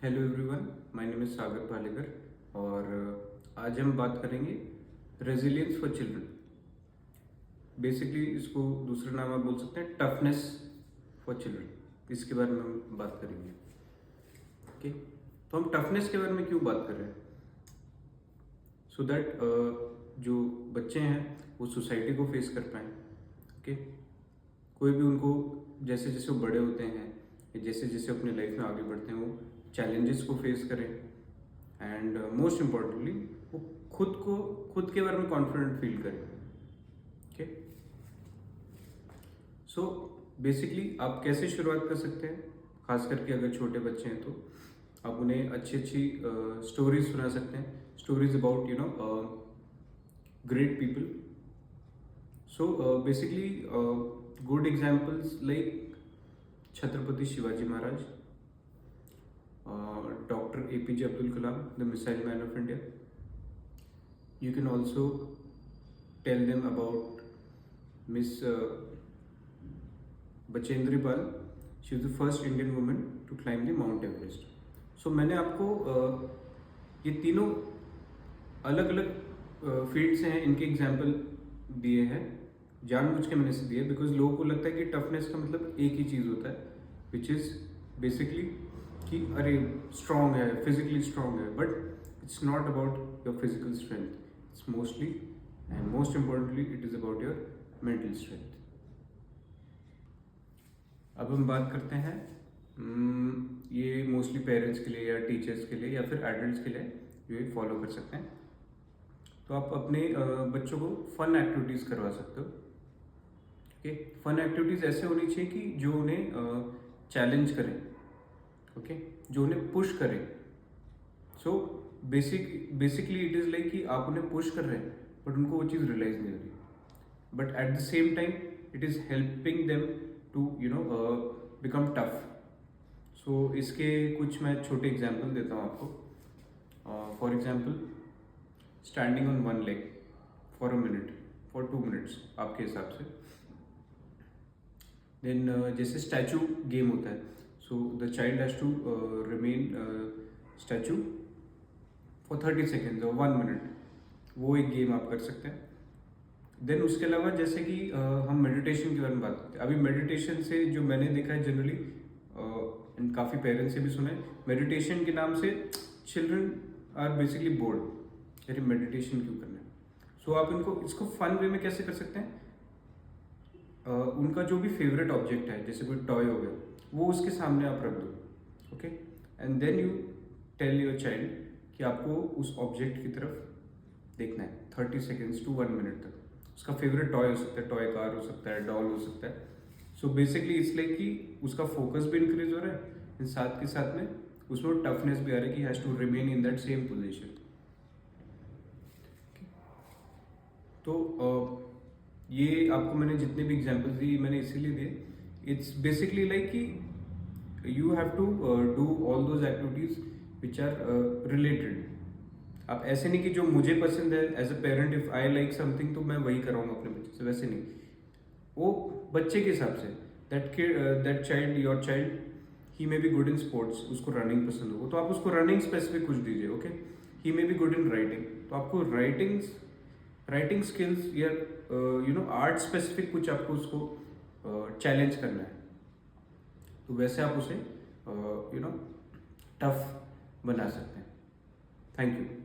Hello everyone, my name is Sagar Palekar और आज हम बात करेंगे रेजिलियंस फॉर चिल्ड्रन। बेसिकली इसको दूसरा नाम आप बोल सकते हैं टफनेस फॉर चिल्ड्रन। इसके बारे में हम बात करेंगे। ओके, तो हम टफनेस के बारे में क्यों बात कर रहे हैं? सो दैट जो बच्चे हैं वो सोसाइटी को फेस कर पाएँ। ओके, कोई भी उनको जैसे जैसे वो बड़े होते हैं या जैसे जैसे अपने लाइफ में आगे बढ़ते हैं वो चैलेंजेस को फेस करें एंड मोस्ट इम्पॉर्टेंटली वो खुद के बारे में कॉन्फिडेंट फील करें। ओके, सो बेसिकली आप कैसे शुरुआत कर सकते हैं? खास करके अगर छोटे बच्चे हैं तो आप उन्हें अच्छी अच्छी स्टोरीज सुना सकते हैं, stories about great people. So basically, good examples like Chhatrapati Shivaji Maharaj, Dr. APJ Abdul Kalam, the Missile Man of India. You can also tell them about Miss Bachendri Pal. She was the first Indian woman to climb the Mount Everest. So मैंने आपको ये तीनों अलग अलग fields हैं, इनके example दिए हैं, जानबूझ के मैंने इसे दिए बिकॉज लोगों को लगता है कि टफनेस का मतलब एक ही चीज़ होता है विच इज़ बेसिकली कि अरे स्ट्रॉन्ग है, फिजिकली स्ट्रॉन्ग है, but it's not about your physical strength, it's mostly and most importantly it is about your mental strength. अब हम बात करते हैं ये मोस्टली पेरेंट्स के लिए या टीचर्स के लिए या फिर एडल्ट्स के लिए ये फॉलो कर सकते हैं। तो आप अपने बच्चों को फन एक्टिविटीज़ करवा सकते हो। ओके, फन एक्टिविटीज़ ऐसे होनी चाहिए कि जो उन्हें चैलेंज करें, ओके, जो उन्हें पुश करें। So basically it is like कि आप उन्हें पुश कर रहे हैं बट उनको वो चीज़ रियलाइज नहीं हो रही, but at the same time it is helping them to become tough. So इसके कुछ मैं छोटे एग्जाम्पल देता हूँ आपको। For example, standing on one leg for a minute, for 2 minutes आपके हिसाब से। देन जैसे स्टैचू गेम होता है, so the child has to remain statue for 30 seconds और 1 minute, वो एक गेम आप कर सकते हैं। देन उसके अलावा जैसे कि हम मेडिटेशन के बारे में बात करते हैं। अभी मेडिटेशन से जो मैंने देखा है जनरली एंड काफ़ी पेरेंट्स से भी सुना है, मेडिटेशन के नाम से चिल्ड्रन आर बेसिकली बोर्ड, अरे मेडिटेशन क्यों करना है। सो आप इसको फन वे में कैसे कर सकते हैं? उनका जो भी फेवरेट ऑब्जेक्ट है, जैसे कोई टॉय हो गया, वो उसके सामने आप रख दो। Okay, and then you tell your child कि आपको उस ऑब्जेक्ट की तरफ देखना है 30 seconds to 1 minute तक। उसका फेवरेट टॉय हो सकता है, टॉय कार हो सकता है, डॉल हो सकता है। सो बेसिकली इसलिए कि उसका फोकस भी इंक्रीज हो रहा है, साथ के साथ में उसमें टफनेस भी आ रही है कि has to remain in that same position. तो ये आपको मैंने जितने भी एग्जांपल्स दिए मैंने इसीलिए दिए, इट्स बेसिकली लाइक कि you have to do all those activities which are related. आप ऐसे नहीं कि जो मुझे पसंद है as a parent, if I like something तो मैं वही कराऊंगा अपने बच्चे से, वैसे नहीं। वो बच्चे के हिसाब से, that child, your child, he may be good in sports, उसको रनिंग पसंद होगा तो आप उसको रनिंग स्पेसिफिक कुछ दीजिए। Okay, he may be good in writing तो आपको राइटिंग स्किल्स या आर्ट स्पेसिफिक कुछ आपको उसको चैलेंज करना है, तो वैसे आप उसे टफ बना सकते हैं। Thank you.